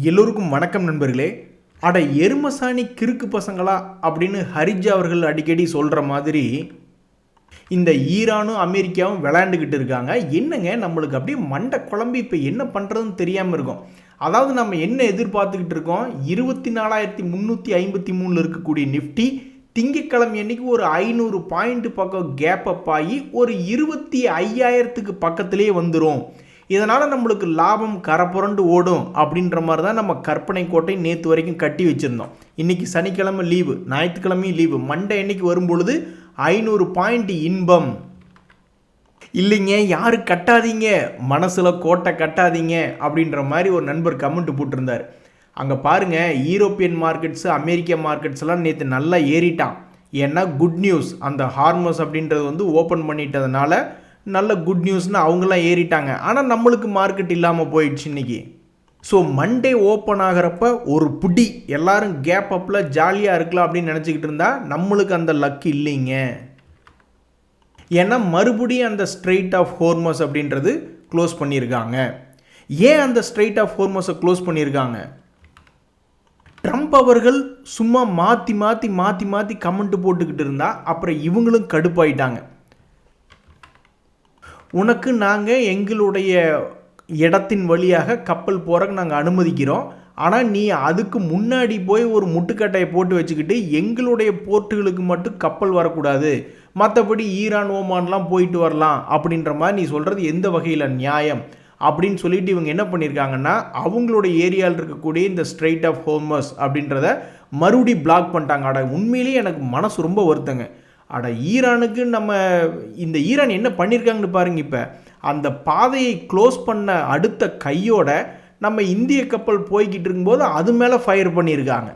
எல்லோருக்கும் வணக்கம் நண்பர்களே. அட எருமசாணி கிறுக்கு பசங்களா அப்படின்னு ஹரிஜா அவர்கள் அடிக்கடி சொல்கிற மாதிரி இந்த ஈரானும் அமெரிக்காவும் விளையாண்டுக்கிட்டு இருக்காங்க. என்னங்க நம்மளுக்கு அப்படியே மண்டை குழம்பி இப்போ என்ன பண்ணுறதுன்னு தெரியாமல் இருக்கும். அதாவது நம்ம என்ன எதிர்பார்த்துக்கிட்டு இருக்கோம், 24,353 இருக்கக்கூடிய நிஃப்டி திங்கக்கிழமை அன்னைக்கு ஒரு 500 பாயிண்ட் பக்கம் கேப் அப் ஆகி ஒரு 25,000க்கு பக்கத்திலே வந்துடும். இதனால் நம்மளுக்கு லாபம் கரப்புரண்டு ஓடும் அப்படின்ற மாதிரி தான் நம்ம கற்பனை கோட்டை நேற்று வரைக்கும் கட்டி வச்சுருந்தோம். இன்றைக்கி சனிக்கிழமை லீவு, ஞாயிற்றுக்கிழமையும் லீவு, மண்டே அன்னைக்கு வரும்பொழுது 500 பாயிண்ட் இன்பம். இல்லைங்க யாரும் கட்டாதீங்க, மனசில் கோட்டை கட்டாதீங்க அப்படின்ற மாதிரி ஒரு நண்பர் கமெண்ட் போட்டிருந்தார். அங்கே பாருங்கள், யூரோப்பியன் மார்க்கெட்ஸு அமெரிக்க மார்க்கெட்ஸ்லாம் நேற்று நல்லா ஏறிட்டான். ஏன்னா குட் நியூஸ், அந்த ஹார்மோஸ் அப்படின்றது வந்து ஓப்பன் பண்ணிட்டதுனால நல்ல குட் நியூஸ்னு அவங்களாம் ஏறிட்டாங்க. ஆனால் நம்மளுக்கு மார்க்கெட் இல்லாமல் போயிடுச்சு இன்றைக்கி. ஸோ மண்டே ஓப்பன் ஆகிறப்ப ஒரு புடி எல்லோரும் கேப் அப்பில் ஜாலியாக இருக்கலாம் அப்படின்னு நினச்சிக்கிட்டு இருந்தால் நம்மளுக்கு அந்த லக் இல்லைங்க. ஏன்னா மறுபடியும் அந்த ஸ்ட்ரெயிட் ஆஃப் ஹோர்மோஸ் அப்படின்றது க்ளோஸ் பண்ணியிருக்காங்க. ஏன் அந்த ஸ்ட்ரெயிட் ஆஃப் ஹோர்மோஸை க்ளோஸ் பண்ணியிருக்காங்க? ட்ரம்ப் அவர்கள் சும்மா மாற்றி மாற்றி மாற்றி மாற்றி கமெண்ட் போட்டுக்கிட்டு இருந்தால் அப்புறம் இவங்களும் கடுப்பாயிட்டாங்க. உனக்கு நாங்கள் எங்களுடைய இடத்தின் வழியாக கப்பல் போகிறக்கு நாங்கள் அனுமதிக்கிறோம், ஆனால் நீ அதுக்கு முன்னாடி போய் ஒரு முட்டுக்கட்டையை போட்டு வச்சுக்கிட்டு எங்களுடைய போர்ட்டுகளுக்கு மட்டும் கப்பல் வரக்கூடாது, மற்றபடி ஈரான் ஓமான்லாம் போயிட்டு வரலாம் அப்படின்ற மாதிரி நீ சொல்கிறது எந்த வகையில் நியாயம் அப்படின்னு சொல்லிட்டு இவங்க என்ன பண்ணியிருக்காங்கன்னா, அவங்களுடைய ஏரியாவில் இருக்கக்கூடிய இந்த ஸ்ட்ரெயிட் ஆஃப் ஹோர்மஸ் அப்படின்றத மறுபடி பிளாக் பண்ணிட்டாங்க. அட உண்மையிலேயே எனக்கு மனசு ரொம்ப வருத்தங்க. அட ஈரானுக்கு நம்ம இந்த ஈரான் என்ன பண்ணியிருக்காங்கன்னு பாருங்கள். இப்போ அந்த பாதையை க்ளோஸ் பண்ண அடுத்த கையோட நம்ம இந்திய கப்பல் போய்கிட்டு இருக்கும்போது அது மேலே ஃபயர் பண்ணியிருக்காங்க.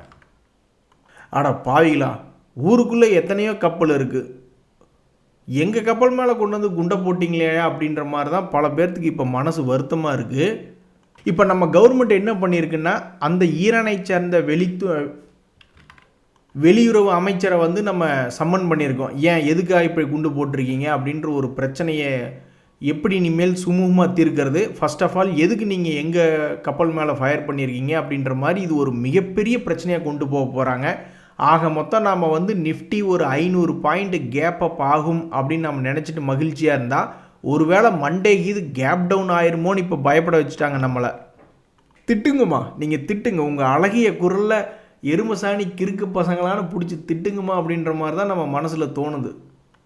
அட பாவிகளா, ஊருக்குள்ளே எத்தனையோ கப்பல் இருக்குது, எங்கள் கப்பல் மேலே கொண்டு வந்து குண்டை போட்டிங்களே அப்படின்ற மாதிரி தான் பல பேர்த்துக்கு இப்போ மனசு வருத்தமாக இருக்குது. இப்போ நம்ம கவர்மெண்ட் என்ன பண்ணியிருக்குன்னா, அந்த ஈரானை சேர்ந்த வெளியுறவு அமைச்சரை வந்து நம்ம சம்மன் பண்ணியிருக்கோம். ஏன் எதுக்காக இப்படி குண்டு போட்டிருக்கீங்க அப்படின்ற ஒரு பிரச்சனையை எப்படி இனிமேல் சுமூகமாக தீர்க்கிறது, ஃபர்ஸ்ட் ஆஃப் ஆல் எதுக்கு நீங்கள் எங்கள் கப்பல் மேலே ஃபயர் பண்ணியிருக்கீங்க அப்படின்ற மாதிரி இது ஒரு மிகப்பெரிய பிரச்சனையாக கொண்டு போக போகிறாங்க. ஆக மொத்தம் நாம் வந்து நிஃப்டி ஒரு 500 பாயிண்ட் கேப் அப் ஆகும் அப்படின்னு நம்ம நினச்சிட்டு மகிழ்ச்சியாக இருந்தால், ஒருவேளை மண்டேக்கு இது கேப் டவுன் ஆயிருமோன்னு இப்போ பயப்பட வச்சுட்டாங்க நம்மளை. திட்டுங்கம்மா, நீங்கள் திட்டுங்க, உங்கள் அழகிய குரலில் எருமசாணி கிறுக்கு பசங்களான்னு பிடிச்சி திட்டுங்கம்மா அப்படின்ற மாதிரி தான் நம்ம மனசில் தோணுது.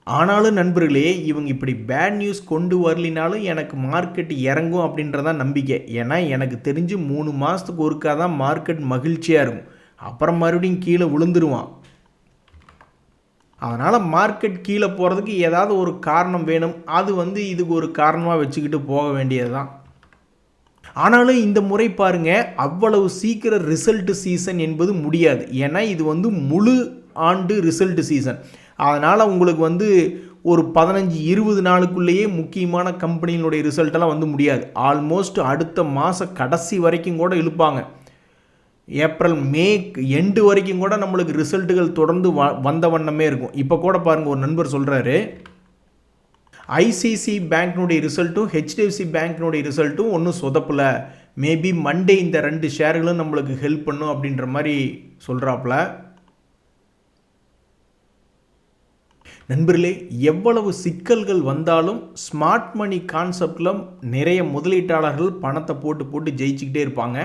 ஆனாலும் நண்பர்களே, இவங்க இப்படி பேட் நியூஸ் கொண்டு வரலினாலும் எனக்கு மார்க்கெட் இறங்கும் அப்படின்றதான் நம்பிக்கை. ஏன்னா எனக்கு தெரிஞ்சு 3 மாதத்துக்கு ஒருக்கா தான் மார்க்கெட் மகிழ்ச்சியாக இருக்கும், அப்புறம் மறுபடியும் கீழே விழுந்துருவான். அதனால் மார்க்கெட் கீழே போகிறதுக்கு ஏதாவது ஒரு காரணம் வேணும், அது வந்து இதுக்கு ஒரு காரணமாக வச்சுக்கிட்டு போக வேண்டியது தான். ஆனாலும் இந்த முறை பாருங்கள், அவ்வளவு சீக்கிரம் ரிசல்ட் சீசன் என்பது முடியாது. ஏன்னா இது வந்து முழு ஆண்டு ரிசல்ட் சீசன். அதனால் உங்களுக்கு வந்து ஒரு 15-20 நாளுக்குள்ளேயே முக்கியமான கம்பெனிகளுடைய ரிசல்ட்டெல்லாம் வந்து முடியாது. ஆல்மோஸ்ட் அடுத்த மாதம் கடைசி வரைக்கும் கூட இழுப்பாங்க. ஏப்ரல் மே எண்டு வரைக்கும் கூட நம்மளுக்கு ரிசல்ட்டுகள் தொடர்ந்து வந்த வண்ணமே இருக்கும். இப்போ கூட பாருங்கள், ஒரு நண்பர் சொல்கிறாரு, ஐசிசி பேங்க்னுடைய ரிசல்ட்டும் ஹெச்டிஎஃப்சி பேங்க்னுடைய ரிசல்ட்டும் ஒன்றும் சொதப்பில், மேபி மண்டே இந்த 2 ஷேர்களும் நம்மளுக்கு ஹெல்ப் பண்ணும் அப்படின்ற மாதிரி சொல்கிறாப்புல. நண்பர்களே, எவ்வளவு சிக்கல்கள் வந்தாலும் ஸ்மார்ட் மணி கான்செப்டில் நிறைய முதலீட்டாளர்கள் பணத்தை போட்டு போட்டு ஜெயிச்சுக்கிட்டே இருப்பாங்க.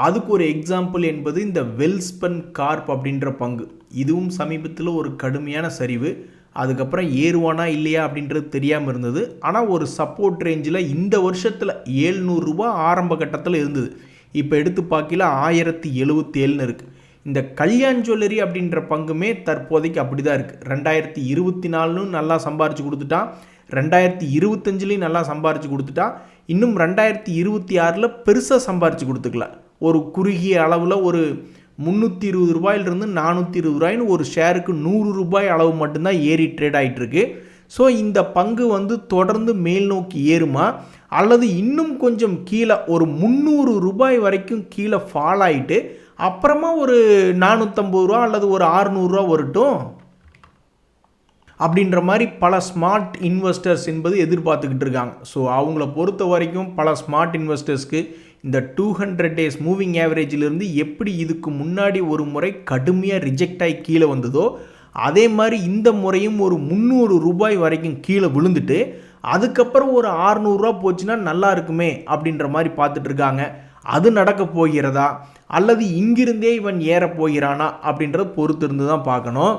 அதுக்கு ஒரு எக்ஸாம்பிள் என்பது இந்த வெல்ஸ்பன் கார்ப் அப்படின்ற பங்கு. இதுவும் சமீபத்தில் ஒரு கடுமையான சரிவு, அதுக்கப்புறம் ஏறுவானா இல்லையா அப்படின்றது தெரியாமல் இருந்தது. ஆனால் ஒரு சப்போர்ட் ரேஞ்சில் இந்த வருஷத்தில் 700 ரூபா ஆரம்ப கட்டத்தில் இருந்தது. இப்போ எடுத்து பார்க்கல 1077 இருக்குது. இந்த கல்யாண் ஜுவல்லரி அப்படின்ற பங்குமே தற்போதைக்கு அப்படி தான் இருக்குது. 2024 நல்லா சம்பாரித்து கொடுத்துட்டான், 2025 நல்லா சம்பாரித்து கொடுத்துட்டான், இன்னும் 2026 பெருசாக சம்பாரித்து கொடுத்துக்கலாம். ஒரு குறுகிய அளவில் ஒரு 320 ரூபாயிலிருந்து 420 ரூபாய்னு ஒரு ஷேருக்கு 100 ரூபாய் அளவு மட்டும்தான் ஏறி ட்ரேட் ஆகிட்டுருக்கு. ஸோ இந்த பங்கு வந்து தொடர்ந்து மேல் நோக்கி ஏறுமா, அல்லது இன்னும் கொஞ்சம் கீழே ஒரு 300 ரூபாய் வரைக்கும் கீழே ஃபால் ஆகிட்டு அப்புறமா ஒரு 450 ரூபா அல்லது ஒரு 600 ரூபா வரட்டும். அப்படின்ற மாதிரி பல ஸ்மார்ட் இன்வெஸ்டர்ஸ் என்பது எதிர்பார்த்துக்கிட்டு இருக்காங்க. ஸோ அவங்கள பொறுத்த வரைக்கும் பல ஸ்மார்ட் இன்வெஸ்டர்ஸ்க்கு இந்த 200 டேஸ் மூவிங் ஆவரேஜிலிருந்து எப்படி இதுக்கு முன்னாடி ஒரு முறை கடுமையாக ரிஜெக்ட் ஆகி கீழே வந்ததோ அதே மாதிரி இந்த முறையும் ஒரு 300 ரூபாய் வரைக்கும் கீழே விழுந்துட்டு அதுக்கப்புறம் ஒரு 600 ரூபா போச்சுன்னா நல்லா இருக்குமே அப்படின்ற மாதிரி பார்த்துட்டு இருக்காங்க. அது நடக்க போகிறதா அல்லது இங்கிருந்தே இவன் ஏற போகிறானா அப்படின்றத பொறுத்து இருந்து தான் பார்க்கணும்.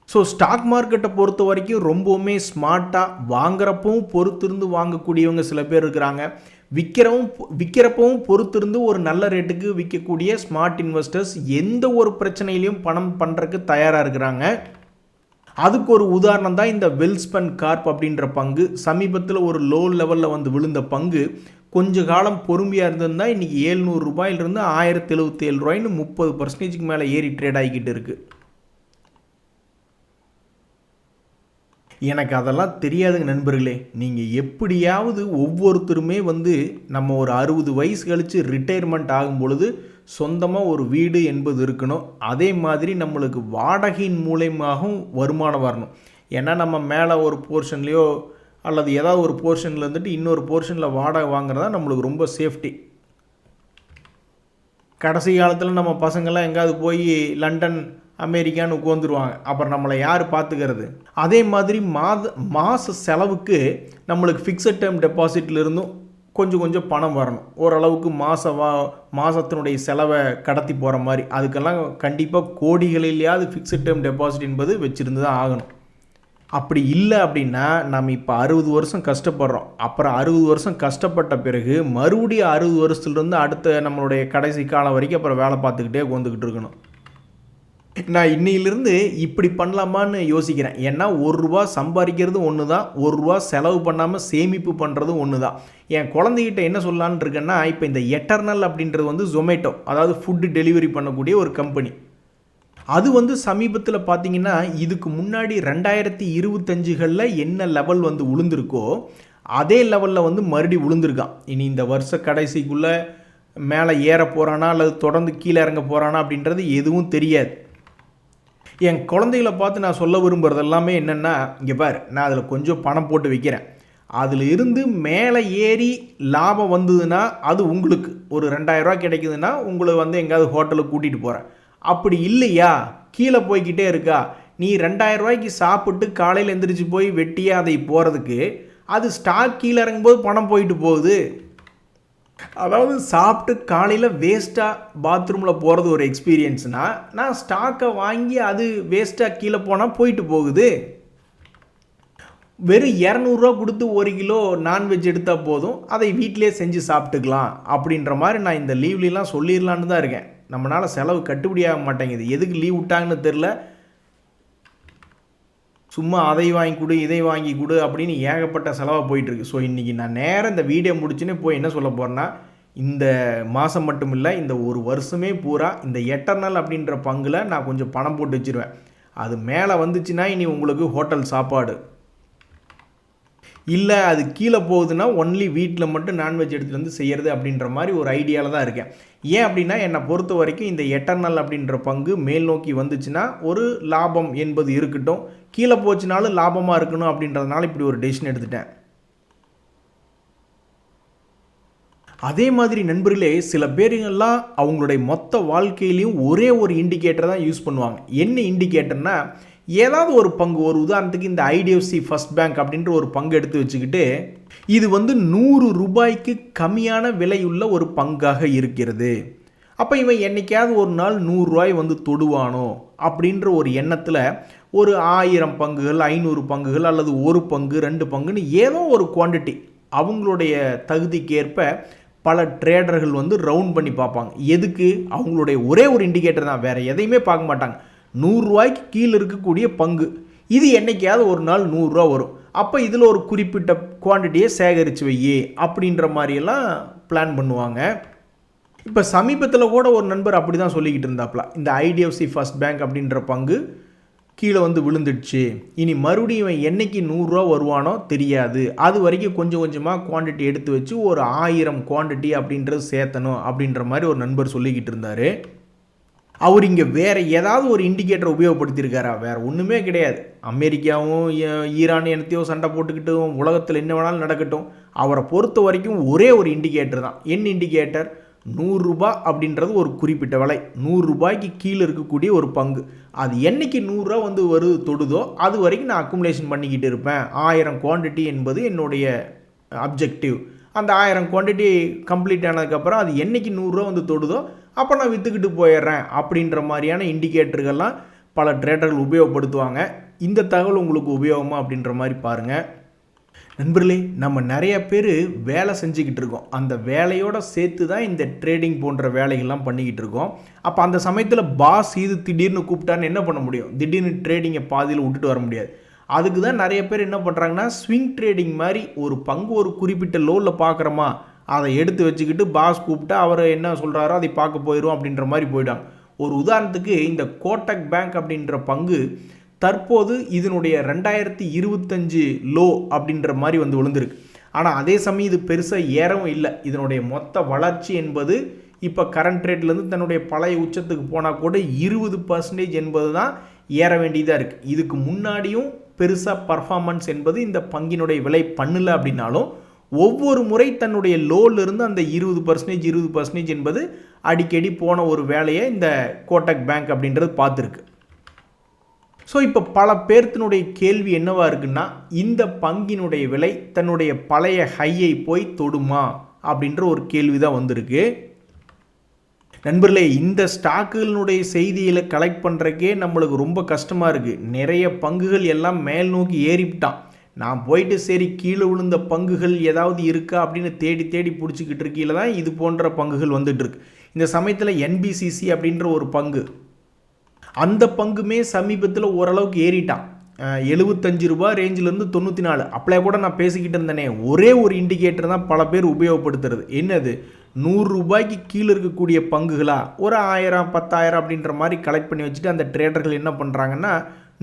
ஸோ ஸ்டாக் மார்க்கெட்டை பொறுத்த வரைக்கும் ரொம்பவுமே ஸ்மார்ட்டாக வாங்குறப்பவும் பொறுத்திருந்து வாங்கக்கூடியவங்க சில பேர் இருக்கிறாங்க. விற்கிறப்பவும் பொறுத்திருந்து ஒரு நல்ல ரேட்டுக்கு விற்கக்கூடிய ஸ்மார்ட் இன்வெஸ்டர்ஸ் எந்த ஒரு பிரச்சனையிலையும் பணம் பண்ணுறதுக்கு தயாராக இருக்கிறாங்க. அதுக்கு ஒரு உதாரணம் தான் இந்த வெல்ஸ்பன் கார்ப் அப்படின்ற பங்கு. சமீபத்தில் ஒரு லோ லெவலில் வந்து விழுந்த பங்கு கொஞ்ச காலம் பொறுமையாக இருந்திருந்தால் இன்றைக்கி 700 ரூபாயிலிருந்து 1077 ரூபாய்னு 30% மேலே ஏறி ட்ரேட் ஆகிக்கிட்டு இருக்குது. எனக்கு அதெல்லாம் தெரியாதுங்க நண்பர்களே. நீங்கள் எப்படியாவது ஒவ்வொருத்தருமே வந்து நம்ம ஒரு 60 வயசு கழித்து ரிட்டையர்மெண்ட் ஆகும் பொழுது சொந்தமாக ஒரு வீடு என்பது இருக்கணும். அதே மாதிரி நம்மளுக்கு வாடகையின் மூலயமாகவும் வருமானம் வரணும். ஏன்னா நம்ம மேலே ஒரு போர்ஷன்லேயோ அல்லது ஏதாவது ஒரு போர்ஷனில் இருந்துட்டு இன்னொரு போர்ஷனில் வாடகை வாங்குறதா நம்மளுக்கு ரொம்ப சேஃப்டி. கடைசி காலத்தில் நம்ம பசங்கள்லாம் எங்கேயாவது போய் லண்டன் அமெரிக்கான்னு உட்காந்துருவாங்க. அப்புறம் நம்மளை யார் பார்த்துக்கிறது? அதே மாதிரி மாத செலவுக்கு நம்மளுக்கு ஃபிக்ஸட் டேர்ம் டெபாசிட்லேருந்தும் கொஞ்சம் பணம் வரணும். ஓரளவுக்கு மாதத்தினுடைய செலவை கடத்தி போகிற மாதிரி. அதுக்கெல்லாம் கண்டிப்பாக கோடிகளிலேயாவது ஃபிக்ஸட் டேர்ம் டெபாசிட் என்பது வச்சுருந்து தான் ஆகணும். அப்படி இல்லை அப்படின்னா நம்ம இப்போ 60 வருஷம் கஷ்டப்படுறோம். அப்புறம் 60 வருஷம் கஷ்டப்பட்ட பிறகு மறுபடியும் 60 வருஷத்துலேருந்து அடுத்த நம்மளுடைய கடைசி காலம் வரைக்கும் அப்புறம் வேலை பார்த்துக்கிட்டே உட்காந்துக்கிட்டு இருக்கணும். நான் இன்னையிலிருந்து இப்படி பண்ணலாமான்னு யோசிக்கிறேன். ஏன்னா ₹1 சம்பாதிக்கிறது ஒன்று தான், ₹1 செலவு பண்ணாமல் சேமிப்பு பண்ணுறது ஒன்று தான். என் குழந்தைகிட்ட என்ன சொல்லலான்னு இருக்கேன்னா, இப்போ இந்த எட்டர்னல் அப்படின்றது வந்து ஜொமேட்டோ, அதாவது ஃபுட்டு டெலிவரி பண்ணக்கூடிய ஒரு கம்பெனி. அது வந்து சமீபத்தில் பார்த்தீங்கன்னா இதுக்கு முன்னாடி 2025களில் என்ன லெவல் வந்து விழுந்திருக்கோ அதே லெவலில் வந்து மறுபடியும் விழுந்திருக்கான். இனி இந்த வருஷ கடைசிக்குள்ளே மேலே ஏற போகிறானா அல்லது தொடர்ந்து கீழே இறங்க போகிறானா அப்படின்றது எதுவும் தெரியாது. என் குழந்தைகளை பார்த்து நான் சொல்ல விரும்புகிறது எல்லாமே என்னென்னா, இங்கே பார், நான் அதில் கொஞ்சம் பணம் போட்டு வைக்கிறேன், அதில் இருந்து மேலே ஏறி லாபம் வந்ததுன்னா அது உங்களுக்கு ஒரு 2000 ரூபா கிடைக்குதுன்னா உங்களை வந்து எங்கேயாவது ஹோட்டலுக்கு கூட்டிகிட்டு போகிறேன். அப்படி இல்லையா கீழே போய்கிட்டே இருக்கா, நீ 2000 ரூபாய்க்கு சாப்பிட்டு காலையில் எந்திரிச்சு போய் வெட்டியாக அதை போகிறதுக்கு அது ஸ்டாக் கீழே இறங்கும்போது பணம் போயிட்டு போகுது. அதாவது சாப்பிட்டு காலையில் வேஸ்ட்டாக பாத்ரூமில் போகிறது ஒரு எக்ஸ்பீரியன்ஸ்னால், நான் ஸ்டாக்கை வாங்கி அது வேஸ்ட்டாக கீழே போனால் போயிட்டு போகுது. வெறும் 200 ரூபா கொடுத்து 1 கிலோ நான்வெஜ் எடுத்தால் போதும், அதை வீட்டிலே செஞ்சு சாப்பிட்டுக்கலாம் அப்படின்ற மாதிரி நான் இந்த லீவ்லாம் சொல்லிடலான்னு தான் இருக்கேன். நம்மளால் செலவு கட்டுப்படியாக மாட்டேங்குது. எதுக்கு லீவ் விட்டாங்கன்னு தெரில. சும்மா அதை வாங்கி கொடு இதை வாங்கி கொடு அப்படின்னு ஏகப்பட்ட செலவாக போயிட்டுருக்கு. ஸோ இன்றைக்கி நான் நேரம் இந்த வீடியோ முடிச்சுன்னு போய் என்ன சொல்ல போகிறேன்னா, இந்த மாதம் மட்டும் இல்லை, இந்த ஒரு வருஷமே பூரா இந்த எட்டர்னல் அப்படின்ற பங்கில் நான் கொஞ்சம் பணம் போட்டு வச்சுருவேன். அது மேலே வந்துச்சுன்னா இனி உங்களுக்கு ஹோட்டல் சாப்பாடு, இல்லை அது கீழே போகுதுன்னா ஒன்லி வீட்டில் மட்டும் நான்வெஜ் எடுத்துகிட்டு வந்து செய்கிறது அப்படின்ற மாதிரி ஒரு ஐடியாவில் தான் இருக்கேன். ஏன் அப்படின்னா என்னை பொறுத்த வரைக்கும் இந்த எட்டர்னல் அப்படின்ற பங்கு மேல் நோக்கி வந்துச்சுன்னா ஒரு லாபம் என்பது இருக்கட்டும், கீழே போச்சுனாலும் லாபமாக இருக்கணும் அப்படின்றதுனால இப்படி ஒரு டெசிஷன் எடுத்துட்டேன். அதே மாதிரி நண்பர்களே, சில பேருங்கள்லாம் அவங்களுடைய மொத்த வாழ்க்கையிலையும் ஒரே ஒரு இண்டிகேட்டர் தான் யூஸ் பண்ணுவாங்க. என்ன இண்டிகேட்டர்னா, ஏதாவது ஒரு பங்கு, ஒரு உதாரணத்துக்கு இந்த ஐடிஎஃப்சி ஃபர்ஸ்ட் பேங்க் அப்படின்ற ஒரு பங்கு எடுத்து வச்சுக்கிட்டு இது வந்து 100 ரூபாய்க்கு கம்மியான விலையுள்ள ஒரு பங்காக இருக்கிறது. அப்போ இவன் என்னைக்காவது ஒரு நாள் 100 ரூபாய் வந்து தொடுவானோ அப்படின்ற ஒரு எண்ணத்தில் ஒரு 1000 பங்குகள், 500 பங்குகள் அல்லது ஒரு பங்கு 2 பங்குன்னு ஏதோ ஒரு குவான்டிட்டி அவங்களுடைய தகுதிக்கேற்ப பல ட்ரேடர்கள் வந்து ரவுண்ட் பண்ணி பார்ப்பாங்க. எதுக்கு? அவங்களுடைய ஒரே ஒரு இண்டிகேட்டர் தான், வேறு எதையுமே பார்க்க மாட்டாங்க. 100 ரூபாய்க்கு கீழே இருக்கக்கூடிய பங்கு இது என்றைக்காவது ஒரு நாள் 100 ரூபா வரும், அப்போ இதில் ஒரு குறிப்பிட்ட குவான்டிட்டியை சேகரித்து வையே அப்படின்ற மாதிரியெல்லாம் பிளான் பண்ணுவாங்க. இப்போ சமீபத்தில் கூட ஒரு நண்பர் அப்படி தான் சொல்லிக்கிட்டு இருந்தாப்புல, இந்த ஐடிஎஃப்சி ஃபர்ஸ்ட் பேங்க் அப்படின்ற பங்கு கீழே வந்து விழுந்துடுச்சு, இனி மறுபடியும் இவன் என்றைக்கு 100 ரூபா வருவானோ தெரியாது, அது வரைக்கும் கொஞ்சம் கொஞ்சமாக குவான்டிட்டி எடுத்து வச்சு ஒரு 1000 குவான்டிட்டி அப்படின்றது சேர்த்தணும் அப்படின்ற மாதிரி ஒரு நண்பர் சொல்லிக்கிட்டு இருந்தார். அவர் இங்கே வேறு ஏதாவது ஒரு இண்டிகேட்டர் உபயோகப்படுத்தியிருக்காரா? வேறு ஒன்றுமே கிடையாது. அமெரிக்காவும் ஈரான் என்னத்தையோ சண்டை போட்டுக்கிட்டும் உலகத்தில் என்ன வேணாலும் நடக்கட்டும், அவரை பொறுத்த வரைக்கும் ஒரே ஒரு இண்டிகேட்டர் தான். என்ன இண்டிகேட்டர்? 100 ரூபா அப்படின்றது ஒரு குறிப்பிட்ட விலை. 100 ரூபாய்க்கு கீழே இருக்கக்கூடிய ஒரு பங்கு. அது என்னைக்கு 100 ரூபா வந்து தொடுதோ அது வரைக்கும் நான் அக்குமுலேஷன் பண்ணிக்கிட்டு இருப்பேன். 1000 குவான்டிட்டி என்பது என்னுடைய அப்ஜெக்டிவ். அந்த 1000 குவான்டிட்டி கம்ப்ளீட் ஆனதுக்கப்புறம் அது என்னைக்கு 100 ரூபா வந்து தொடுதோ அப்போ நான் விற்றுக்கிட்டு போயிடுறேன் அப்படின்ற மாதிரியான இண்டிகேட்டர்கள்லாம் பல ட்ரேடர்கள் உபயோகப்படுத்துவாங்க. இந்த தகவல் உங்களுக்கு உபயோகமா அப்படின்ற மாதிரி பாருங்கள். நண்பர்களே, நம்ம நிறைய பேர் வேலை செஞ்சுக்கிட்டு இருக்கோம். அந்த வேலையோடு சேர்த்து தான் இந்த ட்ரேடிங் போன்ற வேலைகள்லாம் பண்ணிக்கிட்டு இருக்கோம். அப்போ அந்த சமயத்தில் பாஸ் இது திடீர்னு கூப்பிட்டான்னு என்ன பண்ண முடியும்? திடீர்னு ட்ரேடிங்கை பாதியில் விட்டுட்டு வர முடியாது. அதுக்கு தான் நிறைய பேர் என்ன பண்ணுறாங்கன்னா, ஸ்விங் ட்ரேடிங் மாதிரி ஒரு பங்கு ஒரு குறிப்பிட்ட லோவில் பார்க்குறோமா, அதை எடுத்து வச்சுக்கிட்டு பாஸ் கூப்பிட்டா அவர் என்ன சொல்கிறாரோ அதை பார்க்க போயிடும் அப்படின்ற மாதிரி போயிட்டாங்க. ஒரு உதாரணத்துக்கு இந்த கோட்டக் பேங்க் அப்படின்ற பங்கு தற்போது இதனுடைய 2025 லோ அப்படின்ற மாதிரி வந்து விழுந்திருக்கு. ஆனால் அதே சமயம் இது பெருசாக ஏறவும் இல்லை. இதனுடைய மொத்த வளர்ச்சி என்பது இப்போ கரண்ட் ரேட்லேருந்து தன்னுடைய பழைய உச்சத்துக்கு போனால் கூட 20% என்பது தான் ஏற வேண்டியதாக இருக்குது. இதுக்கு முன்னாடியும் பெருசாக பர்ஃபார்மன்ஸ் என்பது இந்த பங்கினுடைய விலை பண்ணலை அப்படின்னாலும் ஒவ்வொரு முறை தன்னுடைய லோலிருந்து அந்த 20% என்பது அடிக்கடி போன ஒரு வேலையை இந்த கோட்டக் பேங்க் அப்படின்றது பார்த்துருக்கு. ஸோ இப்போ பல பேர்த்தினுடைய கேள்வி என்னவா இருக்குன்னா, இந்த பங்கினுடைய விலை தன்னுடைய பழைய ஹையை போய் தொடுமா அப்படின்ற ஒரு கேள்வி தான் வந்திருக்கு. நண்பர்களே, இந்த ஸ்டாக்குகளினுடைய செய்திகளை கலெக்ட் பண்ணுறக்கே நம்மளுக்கு ரொம்ப கஷ்டமாக இருக்குது. நிறைய பங்குகள் எல்லாம் மேல் நோக்கி ஏறிவிட்டான். நான் போயிட்டு சரி கீழே விழுந்த பங்குகள் ஏதாவது இருக்கா அப்படின்னு தேடி தேடி பிடிச்சிக்கிட்டு இருக்கையில் தான் இது போன்ற பங்குகள் வந்துட்டுருக்கு. இந்த சமயத்தில் என்பிசிசி அப்படின்ற ஒரு பங்கு, அந்த பங்குமே சமீபத்தில் ஓரளவுக்கு ஏறிட்டான். 75 ரூபா ரேஞ்சிலேருந்து 94. அப்படியே கூட நான் பேசிக்கிட்டு இருந்தேனே, ஒரே ஒரு இண்டிகேட்டர் தான் பல பேர் உபயோகப்படுத்துறது. என்னது? 100 ரூபாய்க்கு கீழே இருக்கக்கூடிய பங்குகளா ஒரு 1000 10,000 அப்படின்ற மாதிரி கலெக்ட் பண்ணி வச்சுட்டு அந்த ட்ரேடர்கள் என்ன பண்ணுறாங்கன்னா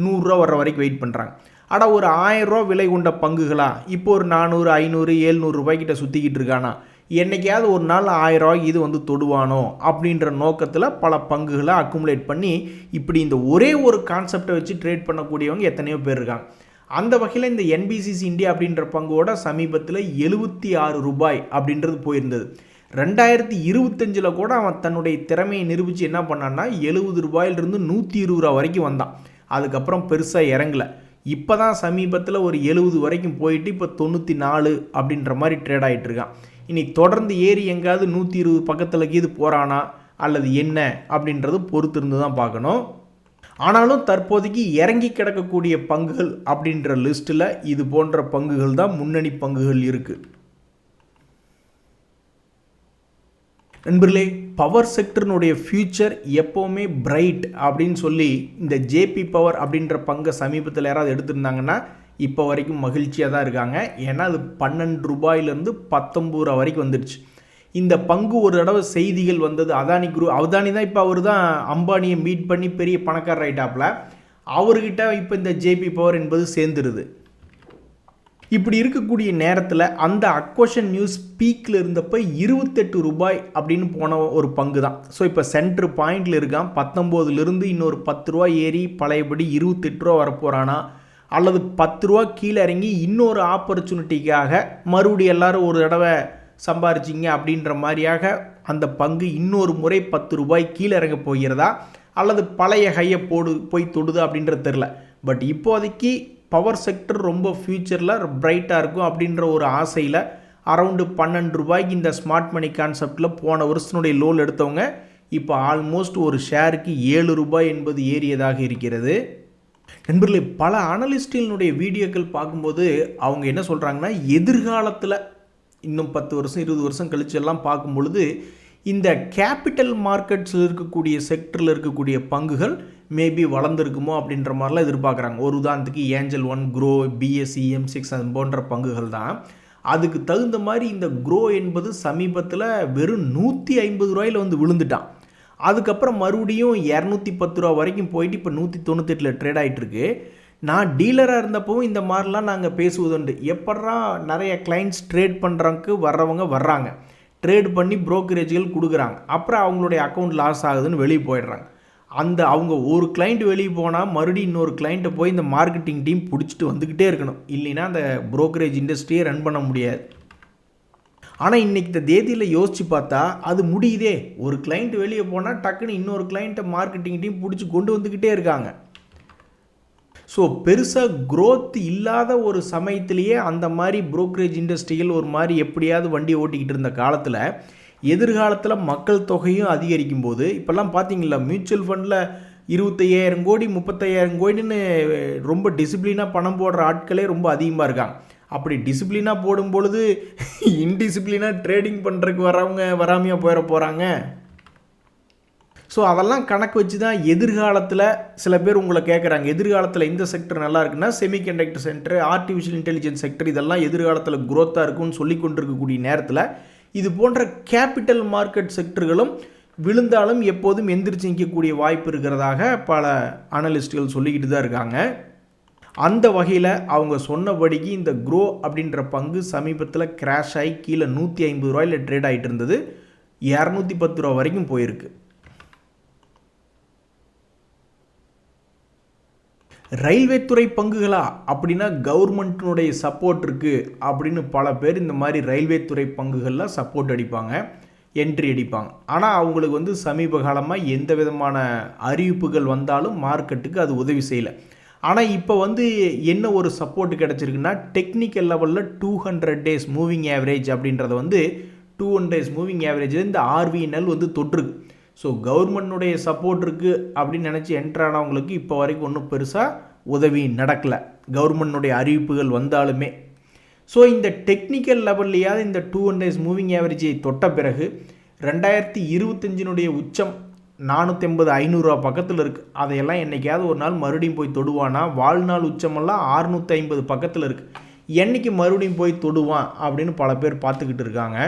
100 ரூபா வர்ற வரைக்கும் வெயிட் பண்ணுறாங்க. ஆனால் ஒரு 1000 ரூபா விலை கொண்ட பங்குகளா இப்போ ஒரு 400 500 700 ரூபாய்க்கிட்ட சுற்றிக்கிட்டு இருக்கானா, என்றைக்காவது ஒரு நாள் 1000 ரூபாய்க்கு இது வந்து தொடுவானோ அப்படின்ற நோக்கத்தில் பல பங்குகளை அக்குமுலேட் பண்ணி இப்படி இந்த ஒரே ஒரு கான்செப்டை வச்சு ட்ரேட் பண்ணக்கூடியவங்க எத்தனையோ பேர் இருக்காங்க. அந்த வகையில் இந்த என்பிசிசி இந்தியா அப்படின்ற பங்கோட சமீபத்தில் 76 ரூபாய் அப்படின்றது போயிருந்தது. 2025 கூட அவன் தன்னுடைய திறமையை நிரூபித்து என்ன பண்ணான்னா 70 ரூபாயிலிருந்து 120 ரூபா வரைக்கும் வந்தான். அதுக்கப்புறம் பெருசாக இறங்கலை. இப்போ தான் சமீபத்தில் ஒரு 70 வரைக்கும் போயிட்டு இப்போ 94 அப்படின்ற மாதிரி ட்ரேட் ஆகிட்டு இருக்கான். இனி தொடர்ந்து ஏறி எங்காவது 120 பக்கத்தில் கீது போகிறானா அல்லது என்ன அப்படின்றது பொறுத்து இருந்து தான் பார்க்கணும். ஆனாலும் தற்போதைக்கு இறங்கி கிடக்கக்கூடிய பங்குகள் அப்படின்ற லிஸ்ட்டில் இது போன்ற பங்குகள் தான் முன்னணி பங்குகள் இருக்குது. நண்பர்களே, பவர் செக்டர்னுடைய ஃபியூச்சர் எப்போவுமே பிரைட் அப்படின்னு சொல்லி இந்த ஜேபி பவர் அப்படின்ற பங்கை சமீபத்தில் யாராவது எடுத்திருந்தாங்கன்னா இப்போ வரைக்கும் மகிழ்ச்சியாக தான் இருக்காங்க. ஏன்னா அது 12 ரூபாயிலேருந்து 19 ரூபா வரைக்கும் வந்துடுச்சு. இந்த பங்கு ஒரு தடவை செய்திகள் வந்தது, அதானி தான் இப்போ அவர் தான் அம்பானியை மீட் பண்ணி பெரிய பணக்காரர் ஆகிட்டாப்பில், அவர்கிட்ட இப்போ இந்த ஜேபி பவர் என்பது சேர்ந்துருது. இப்படி இருக்கக்கூடிய நேரத்தில் அந்த அக்வஷன் நியூஸ் பீக்கில் இருந்தப்போ 28 ரூபாய் அப்படின்னு போன ஒரு பங்கு தான். ஸோ இப்போ சென்ட்ரு பாயிண்டில் இருக்கான். 19லிருந்து இன்னொரு 10 ரூபா ஏறி பழையபடி 28 ரூபா வரப்போகிறானா, அல்லது 10 ரூபா கீழே இறங்கி இன்னொரு ஆப்பர்ச்சுனிட்டிக்காக மறுபடியும் எல்லோரும் ஒரு தடவை சம்பாரிச்சிங்க அப்படின்ற மாதிரியாக அந்த பங்கு இன்னொரு முறை 10 ரூபாய் கீழே இறங்க போகிறதா, அல்லது பழைய ஹையை போய் தொடுதா அப்படின்றது தெரில. பட் இப்போதைக்கு பவர் செக்டர் ரொம்ப ஃப்யூச்சரில் பிரைட்டாக இருக்கும் அப்படின்ற ஒரு ஆசையில் அரௌண்டு 12 ரூபாய்க்கு இந்த ஸ்மார்ட் மணி கான்செப்டில் போன வருஷத்தினுடைய லோன் எடுத்தவங்க இப்போ ஆல்மோஸ்ட் ஒரு ஷேருக்கு 7 ரூபாய் என்பது ஏறியதாக இருக்கிறது. நண்பர்களே, பல அனலிஸ்டினுடைய வீடியோக்கள் பார்க்கும்போது அவங்க என்ன சொல்கிறாங்கன்னா, எதிர்காலத்தில் இன்னும் 10 வருஷம் 20 வருஷம் கழிச்சு எல்லாம் பார்க்கும் பொழுது இந்த கேபிட்டல் மார்க்கெட்ஸில் இருக்கக்கூடிய செக்டரில் இருக்கக்கூடிய பங்குகள் மேபி வளர்ந்துருக்குமோ அப்படின்ற மாதிரிலாம் எதிர்பார்க்குறாங்க. ஒரு உதாரணத்துக்கு ஏஞ்சல் 1, க்ரோ, பிஎஸ்சி, M6 அது போன்ற பங்குகள் தான். அதுக்கு தகுந்த மாதிரி இந்த க்ரோ என்பது சமீபத்தில் வெறும் 150 ரூபாயில் வந்து விழுந்துட்டான். அதுக்கப்புறம் மறுபடியும் 210 ரூபா வரைக்கும் போயிட்டு இப்போ 198 ட்ரேட் ஆகிட்டுருக்கு. நான் டீலராக இருந்தப்பவும் இந்த மாதிரிலாம் நாங்கள் பேசுவதுண்டு. எப்பட்றா நிறைய கிளைண்ட்ஸ் ட்ரேட் பண்ணுறதுக்கு வர்றாங்க, ட்ரேட் பண்ணி ப்ரோக்கரேஜ்கள் கொடுக்குறாங்க, அப்புறம் அவங்களுடைய அக்கௌண்ட் லாஸ் ஆகுதுன்னு வெளியே போயிடுறாங்க. அவங்க ஒரு கிளைண்ட் வெளியே போனால் மறுபடியும் இன்னொரு கிளைண்ட்டை போய் இந்த மார்க்கெட்டிங் டீம் பிடிச்சிட்டு வந்துக்கிட்டே இருக்கணும். இல்லைன்னா அந்த ப்ரோக்கரேஜ் இண்டஸ்ட்ரியை ரன் பண்ண முடியாது. ஆனால் இன்றைக்கி இந்த தேதியில் யோசித்து பார்த்தா அது முடியுதே. ஒரு கிளைண்ட் வெளியே போனால் டக்குன்னு இன்னொரு கிளைண்ட்டை மார்க்கெட்டிங் டீம் பிடிச்சி கொண்டு வந்துக்கிட்டே இருக்காங்க. ஸோ பெருசாக க்ரோத் இல்லாத ஒரு சமயத்திலேயே அந்த மாதிரி ப்ரோக்கரேஜ் இண்டஸ்ட்ரியில் ஒரு மாதிரி எப்படியாவது வண்டியை ஓட்டிக்கிட்டு இருந்த காலத்தில் எதிர்காலத்தில் மக்கள் தொகையும் அதிகரிக்கும் போது இப்போல்லாம் பார்த்தீங்களா, மியூச்சுவல் ஃபண்டில் 25,000 கோடி 35,000 கோடின்னு ரொம்ப டிசிப்ளினாக பணம் போடுற ஆட்களே ரொம்ப அதிகமாக இருக்காங்க. அப்படி டிசிப்ளினாக போடும் பொழுது இன்டிசிப்ளினாக ட்ரேடிங் பண்ணுறதுக்கு வராமையாக போயிட போகிறாங்க. ஸோ அதெல்லாம் கணக்கு வச்சு தான் எதிர்காலத்தில் சில பேர் உங்களை கேட்குறாங்க, எதிர்காலத்தில் இந்த செக்டர் நல்லா இருக்குன்னா semiconductor sector, artificial intelligence sector இதெல்லாம் எதிர்காலத்தில் க்ரோத்தாக இருக்கும்னு சொல்லி கொண்டிருக்கக்கூடிய நேரத்தில் இது போன்ற கேபிட்டல் மார்க்கெட் செக்டர்களும் விழுந்தாலும் எப்போதும் எந்திரிச்சு நிற்கக்கூடிய வாய்ப்பு இருக்கிறதாக பல அனலிஸ்ட்டுகள் சொல்லிக்கிட்டு தான் இருக்காங்க. அந்த வகையில் அவங்க சொன்னபடிக்கு இந்த க்ரோ அப்படின்ற பங்கு சமீபத்தில் கிராஷ் ஆகி கீழே 150 ரூபாயில் ட்ரேட் ஆகிட்டு இருந்தது, 210 ரூபா வரைக்கும் போயிருக்கு. ரயில்வே துறை பங்குகளா அப்படின்னா கவர்மெண்ட்டினுடைய சப்போர்ட் இருக்குது அப்படின்னு பல பேர் இந்த மாதிரி ரயில்வே துறை பங்குகளில் சப்போர்ட் அடிப்பாங்க, என்ட்ரி அடிப்பாங்க. ஆனால் அவங்களுக்கு சமீப காலமாக எந்த விதமான அறிவிப்புகள் வந்தாலும் மார்க்கெட்டுக்கு அது உதவி செய்யலை. ஆனால் இப்போ என்ன ஒரு சப்போர்ட் கிடச்சிருக்குன்னா டெக்னிக்கல் லெவலில் 200 டேஸ் மூவிங் ஆவரேஜ் அப்படின்றத 200 டேஸ் மூவிங் ஆவரேஜில் இந்த RVNL தொற்றுருக்கு. ஸோ கவர்மெண்ட்டுடைய சப்போர்ட் இருக்குது அப்படின்னு நினச்சி என்ட்ரானவங்களுக்கு இப்போ வரைக்கும் ஒன்றும் பெருசாக உதவி நடக்கலை, கவர்மெண்ட்டுடைய அறிவிப்புகள் வந்தாலுமே. ஸோ இந்த டெக்னிக்கல் லெவல்லையாவது இந்த 200 டேஸ் மூவிங் ஆவரேஜை தொட்ட பிறகு 2025 உச்சம் 450-500 ரூபா பக்கத்தில் இருக்குது. அதையெல்லாம் என்றைக்காவது ஒரு நாள் மறுபடியும் போய் தொடுவானா? வாழ்நாள் உச்சமெல்லாம் 650 பக்கத்தில் இருக்குது. என்றைக்கு மறுபடியும் போய் தொடுவான் அப்படின்னு பல பேர் பார்த்துக்கிட்டு இருக்காங்க.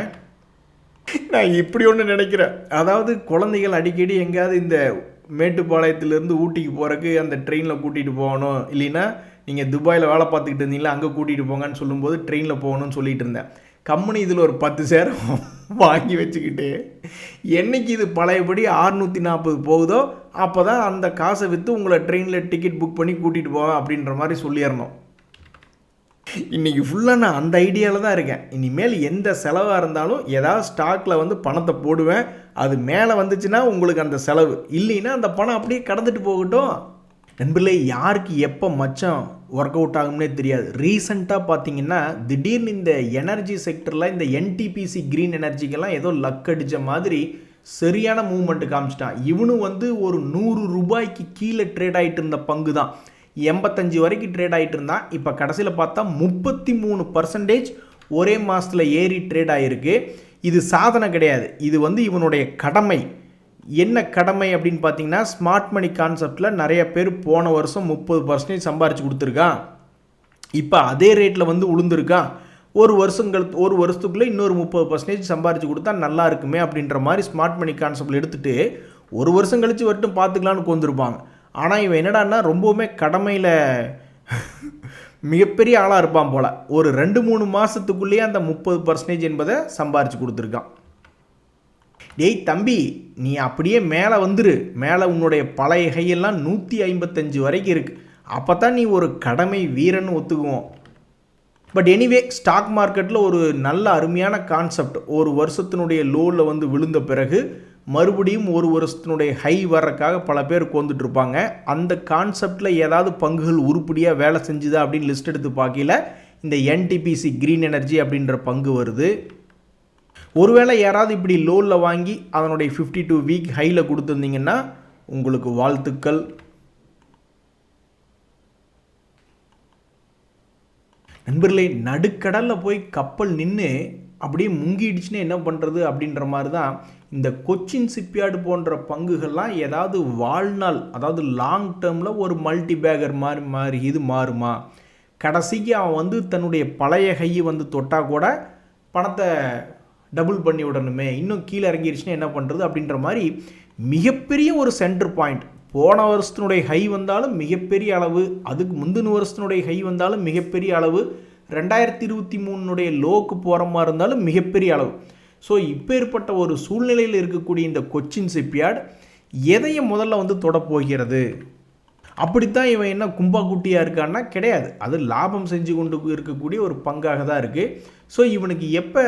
நான் இப்படி ஒன்று நினைக்கிறேன், அதாவது குழந்தைகள் அடிக்கடி எங்கேயாவது இந்த மேட்டுப்பாளையத்துலேருந்து ஊட்டிக்கு போகிறக்கு அந்த ட்ரெயினில் கூட்டிகிட்டு போகணும், இல்லைன்னா நீங்கள் துபாயில் வேலை பார்த்துக்கிட்டு இருந்தீங்களா அங்கே கூட்டிகிட்டு போங்கன்னு சொல்லும்போது ட்ரெயினில் போகணும்னு சொல்லிகிட்டு இருந்தேன். கம்பெனி இதில் ஒரு 10 சேரம் வாங்கி வச்சுக்கிட்டு என்றைக்கு இது பழையபடி 640 போகுதோ அப்போ தான் அந்த காசை விற்று உங்களை ட்ரெயினில் டிக்கெட் புக் பண்ணி கூட்டிகிட்டு போவேன் அப்படின்ற மாதிரி சொல்லிடணும். இன்றைக்கி ஃபுல்லாக நான் அந்த ஐடியாவில் தான் இருக்கேன். இனிமேல் எந்த செலவாக இருந்தாலும் ஏதாவது ஸ்டாக்கில் பணத்தை போடுவேன், அது மேலே வந்துச்சுன்னா உங்களுக்கு அந்த செலவு, இல்லைன்னா அந்த பணம் அப்படியே கடந்துட்டு போகட்டும். நண்பர்களே, யாருக்கு எப்போ மச்சம் ஒர்க் அவுட் ஆகும்னே தெரியாது. ரீசெண்டாக பார்த்தீங்கன்னா திடீர்னு இந்த எனர்ஜி செக்டரில் இந்த NTPC க்ரீன் எனர்ஜிக்கெல்லாம் ஏதோ லக் அடித்த மாதிரி சரியான மூவ்மெண்ட்டு காமிச்சிட்டான். இவனும் ஒரு 100 ரூபாய்க்கு கீழே ட்ரேட் ஆகிட்டு இருந்த பங்கு தான் 85 வரைக்கும் ட்ரேட் ஆகிட்டு இருந்தான். இப்போ கடைசியில் பார்த்தா 33% ஒரே மாதத்தில் ஏறி ட்ரேட் ஆகிருக்கு. இது சாதனை கிடையாது, இது இவனுடைய கடமை. என்ன கடமை அப்படின்னு பார்த்தீங்கன்னா, ஸ்மார்ட் மணி கான்செப்டில் நிறைய பேர் போன வருஷம் 30% சம்பாரிச்சு கொடுத்துருக்கான். இப்போ அதே ரேட்டில் உளுந்துருக்கான். ஒரு வருஷத்துக்குள்ளே இன்னொரு 30% சம்பாரிச்சு கொடுத்தா நல்லா இருக்குமே அப்படின்ற மாதிரி ஸ்மார்ட் மணி கான்செப்டில் எடுத்துகிட்டு ஒரு வருஷம் கழித்து வரட்டும் பார்த்துக்கலான்னு கொண்டிருப்பாங்க. ஆனால் இவன் என்னடான்னா ரொம்பவுமே கடமையில் மிகப்பெரிய ஆளாக இருப்பான் போல். ஒரு 2-3 மாதத்துக்குள்ளேயே அந்த 30% என்பதை சம்பாரித்து கொடுத்துருக்கான். டேய் தம்பி, நீ அப்படியே மேலே மேலே உன்னுடைய பழைய கையெல்லாம் 155 வரைக்கும் இருக்குது. அப்போ தான் நீ ஒரு கடமை வீரன் ஒத்துக்குவோம். பட் எனிவே, ஸ்டாக் மார்க்கெட்டில் ஒரு நல்ல அருமையான கான்செப்ட். ஒரு வருஷத்தினுடைய லோவில் விழுந்த பிறகு மறுபடியும் ஒரு வருஷத்தினுடைய ஹை வர்றதுக்காக பல பேர் உட்காந்துட்ருப்பாங்க. அந்த கான்செப்டில் ஏதாவது பங்குகள் உருப்படியாக வேலை செஞ்சுதா அப்படின்னு லிஸ்ட் எடுத்து பார்க்கல இந்த NTPC க்ரீன் எனர்ஜி அப்படின்ற பங்கு வருது. ஒருவேளை யாராவது இப்படி லோவில் வாங்கி அதனுடைய 52 வீக் ஹையில் கொடுத்துருந்தீங்கன்னா உங்களுக்கு வாழ்த்துக்கள். நண்பர்களே, நடுக்கடலில் போய் கப்பல் நின்று அப்படியே முங்கிடுச்சுன்னு என்ன பண்ணுறது அப்படின்ற மாதிரி தான் இந்த கொச்சின் ஷிப்யார்டு போன்ற பங்குகள்லாம் ஏதாவது வாழ்நாள், அதாவது லாங் டேர்மில் ஒரு மல்டி பேக்கர் மாதிரி இது மாறுமா? கடைசிக்கு அவன் தன்னுடைய பழைய கையை தொட்டால் கூட பணத்தை டபுள் பண்ணி விடணுமே, இன்னும் கீழே இறங்கிடுச்சுன்னா என்ன பண்ணுறது அப்படின்ற மாதிரி மிகப்பெரிய ஒரு சென்டர் பாயிண்ட். போன வருஷத்தினுடைய ஹை வந்தாலும் மிகப்பெரிய அளவு, அதுக்கு முந்தின வருஷத்தினுடைய ஹை வந்தாலும் மிகப்பெரிய அளவு, 2023 லோக்கு போகிற மாதிரி இருந்தாலும் மிகப்பெரிய அளவு. ஸோ இப்போ ஏற்பட்ட ஒரு சூழ்நிலையில் இருக்கக்கூடிய இந்த கொச்சின் ஷிப்யார்டு எதைய முதல்ல வந்து தொடப்போகிறது? அப்படித்தான் இவன் என்ன கும்பா குட்டியாக இருக்கான்னா கிடையாது. அது லாபம் செஞ்சு கொண்டு இருக்கக்கூடிய ஒரு பங்காக தான் இருக்குது. ஸோ இவனுக்கு எப்போ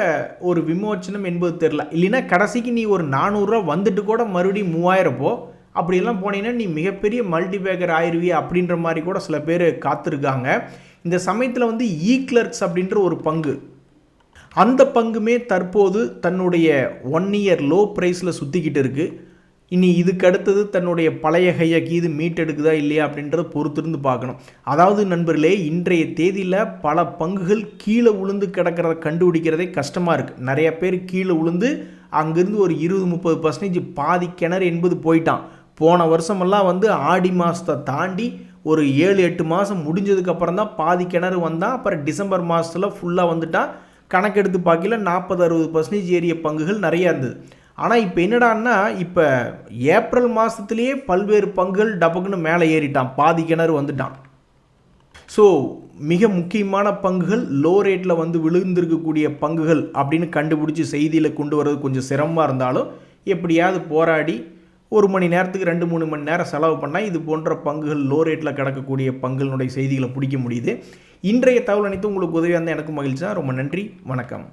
ஒரு விமோச்சனம் என்பது தெரில. இல்லைன்னா கடைசிக்கு நீ ஒரு 400 வந்துட்டு கூட மறுபடியும் 3000 போ. அப்படியெல்லாம் போனீங்கன்னா நீ மிகப்பெரிய மல்டிபேக்கர் ஆயிடுவிய அப்படின்ற மாதிரி கூட சில பேர் காத்திருக்காங்க. இந்த சமயத்தில் வந்து கிளர்க்ஸ் அப்படின்ற ஒரு பங்கு, அந்த பங்குமே தற்போது தன்னுடைய 1 இயர் லோ ப்ரைஸில் சுற்றிக்கிட்டு இருக்குது. இனி இதுக்கு அடுத்தது தன்னுடைய பழைய கையை கீது மீட்டெடுக்குதா இல்லையா அப்படின்றத பொறுத்திருந்து பார்க்கணும். அதாவது நண்பர்களே, இன்றைய தேதியில் பல பங்குகள் கீழே விழுந்து கிடக்கிறத கண்டுபிடிக்கிறதே கஷ்டமாக இருக்குது. நிறைய பேர் கீழே விழுந்து அங்கேருந்து ஒரு 20-30% பாதி கிணறு என்பது போயிட்டான். போன வருஷமெல்லாம் வந்து ஆடி மாதத்தை தாண்டி ஒரு 7-8 மாதம் முடிஞ்சதுக்கப்புறம் தான் பாதி கிணறு வந்தால், அப்புறம் டிசம்பர் மாதத்தில் ஃபுல்லாக வந்துட்டால். கணக்கெடுத்து பார்க்கல 40-60% ஏறிய பங்குகள் நிறையா இருந்தது. ஆனால் இப்போ என்னடான்னா, இப்போ ஏப்ரல் மாதத்துலேயே பல்வேறு பங்குகள் டபக்குன்னு மேலே ஏறிட்டான், பாதி கிணறு வந்துட்டான். ஸோ மிக முக்கியமான பங்குகள் லோ ரேட்டில் வந்து விழுந்திருக்கக்கூடிய பங்குகள் அப்படின்னு கண்டுபிடிச்சி செய்தியில் கொண்டு வர்றது கொஞ்சம் சிரமமாக இருந்தாலும், எப்படியாவது போராடி 1 மணி நேரத்துக்கு 2-3 மணி நேரம் செலவு பண்ணால் இது போன்ற பங்குகள் லோ ரேட்டில் கிடக்கக்கூடிய பங்குகளுடைய செய்திகளை பிடிக்க முடியுது. இன்றைய தகவல் அனைத்து உங்களுக்கு உதவியாக இருந்தால் எனக்கு மகிழ்ச்சி தான். ரொம்ப நன்றி, வணக்கம்.